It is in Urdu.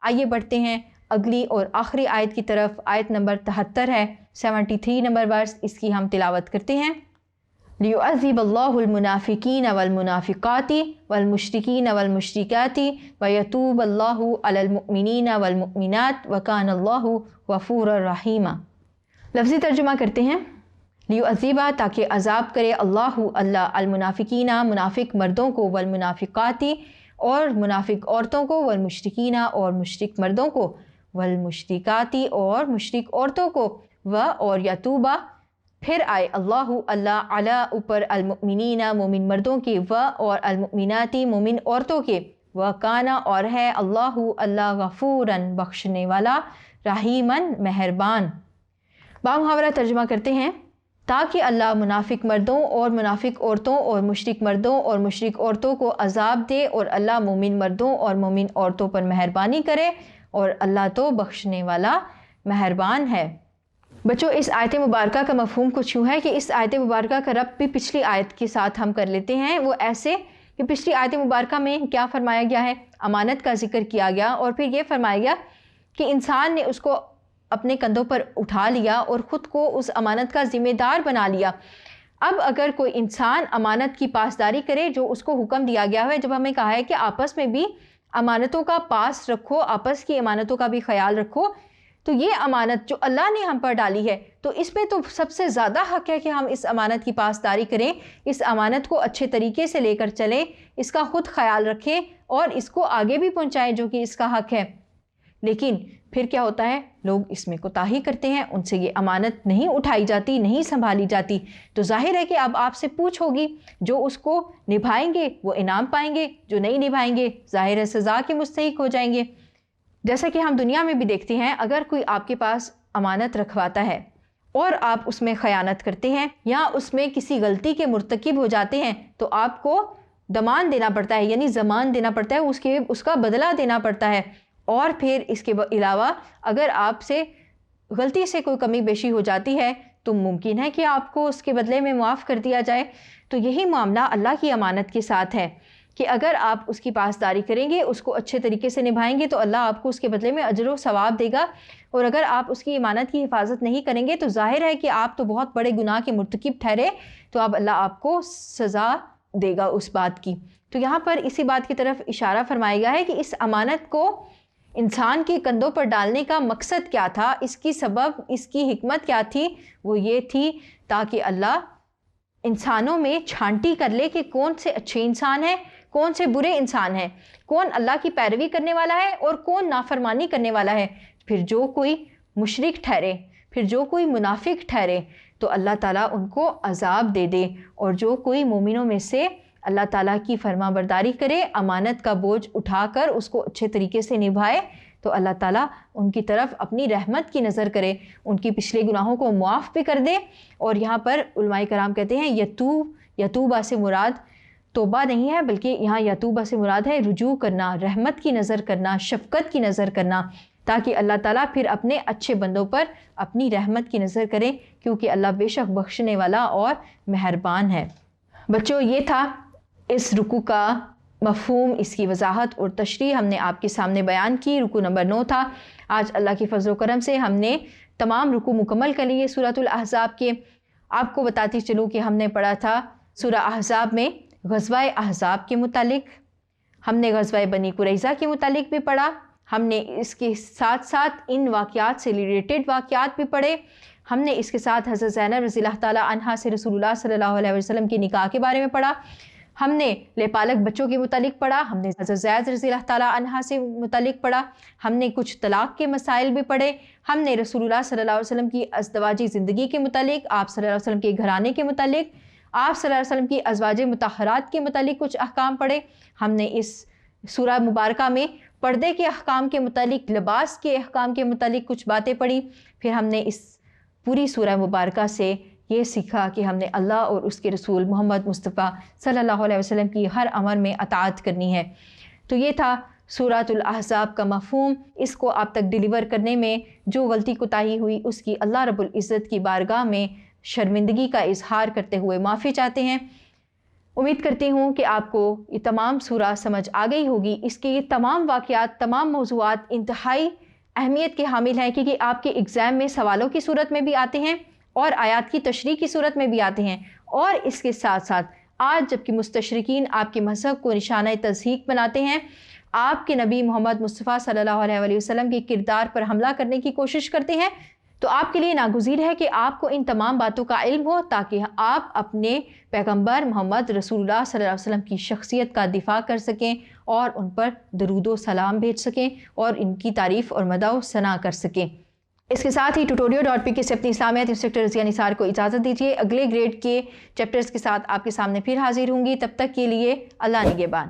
آئیے بڑھتے ہیں اگلی اور آخری آیت کی طرف. آیت نمبر 73 ہے، 73 نمبر ورس، اس کی ہم تلاوت کرتے ہیں. لِيُعَذِّبَ اللَّهُ الْمُنَافِقِينَ وَالْمُنَافِقَاتِ وَالْمُشْرِكِينَ وَالْمُشْرِكَاتِ وَيَتُوبَ اللَّهُ عَلَى الْمُؤْمِنِينَ وَالْمُؤْمِنَاتِ وَكَانَ اللَّهُ غَفُورًا رَحِيمًا. لفظی ترجمہ کرتے ہیں. لِيُعَذِّبَ تاکہ عذاب کرے اللہ المنافقین منافق مردوں کو، والمنافقات اور منافق عورتوں کو، والمشرکین اور مشرک مردوں کو، والمشرکات اور مشرک عورتوں کو، اور یتوبہ پھر آئے اللہ علی اوپر المؤمنین مومن مردوں کے، اور المؤمنات مومن عورتوں کے، وکانا اور ہے اللہ غفوراً بخشنے والا، رحیماً مہربان. بامحاورہ ترجمہ کرتے ہیں. تاکہ اللہ منافق مردوں اور منافق عورتوں اور مشرک مردوں اور مشرک عورتوں کو عذاب دے، اور اللہ مومن مردوں اور مومن عورتوں پر مہربانی کرے، اور اللہ تو بخشنے والا مہربان ہے. بچوں اس آیت مبارکہ کا مفہوم کچھ یوں ہے کہ اس آیت مبارکہ کا ربط بھی پچھلی آیت کے ساتھ ہم کر لیتے ہیں. وہ ایسے کہ پچھلی آیت مبارکہ میں کیا فرمایا گیا ہے، امانت کا ذکر کیا گیا، اور پھر یہ فرمایا گیا کہ انسان نے اس کو اپنے کندھوں پر اٹھا لیا اور خود کو اس امانت کا ذمہ دار بنا لیا. اب اگر کوئی انسان امانت کی پاسداری کرے جو اس کو حکم دیا گیا ہے، جب ہمیں کہا ہے کہ آپس میں بھی امانتوں کا پاس رکھو، آپس کی امانتوں کا بھی خیال رکھو، تو یہ امانت جو اللہ نے ہم پر ڈالی ہے، تو اس میں تو سب سے زیادہ حق ہے کہ ہم اس امانت کی پاسداری کریں، اس امانت کو اچھے طریقے سے لے کر چلیں، اس کا خود خیال رکھیں اور اس کو آگے بھی پہنچائیں جو کہ اس کا حق ہے. لیکن پھر کیا ہوتا ہے، لوگ اس میں کوتاہی کرتے ہیں، ان سے یہ امانت نہیں اٹھائی جاتی، نہیں سنبھالی جاتی. تو ظاہر ہے کہ اب آپ سے پوچھ ہوگی، جو اس کو نبھائیں گے وہ انعام پائیں گے، جو نہیں نبھائیں گے ظاہر ہے سزا کے مستحق ہو جائیں گے. جیسا کہ ہم دنیا میں بھی دیکھتے ہیں، اگر کوئی آپ کے پاس امانت رکھواتا ہے اور آپ اس میں خیانت کرتے ہیں یا اس میں کسی غلطی کے مرتکب ہو جاتے ہیں، تو آپ کو ضمان دینا پڑتا ہے، یعنی ضمان دینا پڑتا ہے، اس کا بدلہ دینا پڑتا ہے. اور پھر اس کے علاوہ اگر آپ سے غلطی سے کوئی کمی بیشی ہو جاتی ہے تو ممکن ہے کہ آپ کو اس کے بدلے میں معاف کر دیا جائے. تو یہی معاملہ اللہ کی امانت کے ساتھ ہے کہ اگر آپ اس کی پاسداری کریں گے، اس کو اچھے طریقے سے نبھائیں گے، تو اللہ آپ کو اس کے بدلے میں اجر و ثواب دے گا. اور اگر آپ اس کی امانت کی حفاظت نہیں کریں گے تو ظاہر ہے کہ آپ تو بہت بڑے گناہ کے مرتکب ٹھہرے، تو اب اللہ آپ کو سزا دے گا اس بات کی. تو یہاں پر اسی بات کی طرف اشارہ فرمایا گیا ہے کہ اس امانت کو انسان کے کندھوں پر ڈالنے کا مقصد کیا تھا، اس کی سبب، اس کی حکمت کیا تھی. وہ یہ تھی تاکہ اللہ انسانوں میں چھانٹی کر لے کہ کون سے اچھے انسان ہیں، کون سے برے انسان ہیں، کون اللہ کی پیروی کرنے والا ہے اور کون نافرمانی کرنے والا ہے. پھر جو کوئی مشرک ٹھہرے، پھر جو کوئی منافق ٹھہرے، تو اللہ تعالیٰ ان کو عذاب دے دے. اور جو کوئی مومنوں میں سے اللہ تعالیٰ کی فرما برداری کرے، امانت کا بوجھ اٹھا کر اس کو اچھے طریقے سے نبھائے، تو اللہ تعالیٰ ان کی طرف اپنی رحمت کی نظر کرے، ان کی پچھلے گناہوں کو معاف بھی کر دے. اور یہاں پر علماء کرام کہتے ہیں یتوبہ سے مراد توبہ نہیں ہے، بلکہ یہاں یتوبہ سے مراد ہے رجوع کرنا، رحمت کی نظر کرنا، شفقت کی نظر کرنا، تاکہ اللہ تعالیٰ پھر اپنے اچھے بندوں پر اپنی رحمت کی نظر کرے، کیونکہ اللہ بے شک بخشنے والا اور مہربان ہے. بچوں یہ تھا اس رکوع کا مفہوم، اس کی وضاحت اور تشریح ہم نے آپ کے سامنے بیان کی. رکوع نمبر 9 تھا. آج اللہ کی فضل و کرم سے ہم نے تمام رکوع مکمل کر لیے سورۃ الاحزاب کے. آپ کو بتاتی چلوں کہ ہم نے پڑھا تھا سورہ احزاب میں غزوہ احزاب کے متعلق، ہم نے غزوہ بنی قریظہ کے متعلق بھی پڑھا، ہم نے اس کے ساتھ ساتھ ان واقعات سے ریلیٹڈ واقعات بھی پڑھے، ہم نے اس کے ساتھ حضرت زینب رضی اللہ تعالیٰ عنہا سے رسول اللہ صلی اللہ علیہ وسلم کی نکاح کے بارے میں پڑھا، ہم نے لےپالک بچوں کے متعلق پڑھا، ہم نے حضرت زید رضی اللہ تعالیٰ عنہا سے متعلق پڑھا، ہم نے کچھ طلاق کے مسائل بھی پڑھے، ہم نے رسول اللہ صلی اللہ علیہ وسلم کی ازدواجی زندگی کے متعلق، آپ صلی اللہ علیہ وسلم کے گھرانے کے متعلق، آپ صلی اللہ علیہ وسلم کی ازواج مطہرات کے متعلق کچھ احکام پڑھے. ہم نے اس سورہ مبارکہ میں پردے کے احکام کے متعلق، لباس کے احکام کے متعلق کچھ باتیں پڑھی. پھر ہم نے اس پوری سورہ مبارکہ سے یہ سیکھا کہ ہم نے اللہ اور اس کے رسول محمد مصطفیٰ صلی اللہ علیہ وسلم کی ہر امر میں اطاعت کرنی ہے. تو یہ تھا سورۃ الاحزاب کا مفہوم. اس کو آپ تک ڈیلیور کرنے میں جو غلطی کوتاہی ہوئی اس کی اللہ رب العزت کی بارگاہ میں شرمندگی کا اظہار کرتے ہوئے معافی چاہتے ہیں. امید کرتی ہوں کہ آپ کو یہ تمام سورہ سمجھ آ گئی ہوگی۔ اس کے یہ تمام واقعات، تمام موضوعات انتہائی اہمیت کے حامل ہیں، کیونکہ آپ کے ایگزام میں سوالوں کی صورت میں بھی آتے ہیں اور آیات کی تشریح کی صورت میں بھی آتے ہیں، اور اس کے ساتھ ساتھ آج جبکہ مستشرقین آپ کے مذہب کو نشانہ تضحیک بناتے ہیں، آپ کے نبی محمد مصطفیٰ صلی اللہ علیہ وآلہ وسلم کے کردار پر حملہ کرنے کی کوشش کرتے ہیں، تو آپ کے لیے ناگزیر ہے کہ آپ کو ان تمام باتوں کا علم ہو، تاکہ آپ اپنے پیغمبر محمد رسول اللہ صلی اللہ علیہ وسلم کی شخصیت کا دفاع کر سکیں اور ان پر درود و سلام بھیج سکیں اور ان کی تعریف اور مدح و ثنا کر سکیں۔ اس کے ساتھ ہی tutorial.pk سے اپنی اسلامیات انسٹرکٹر رضیہ نثار کو اجازت دیجیے۔ اگلے گریڈ کے چیپٹرز کے ساتھ آپ کے سامنے پھر حاضر ہوں گی، تب تک کے لیے اللہ نگہبان۔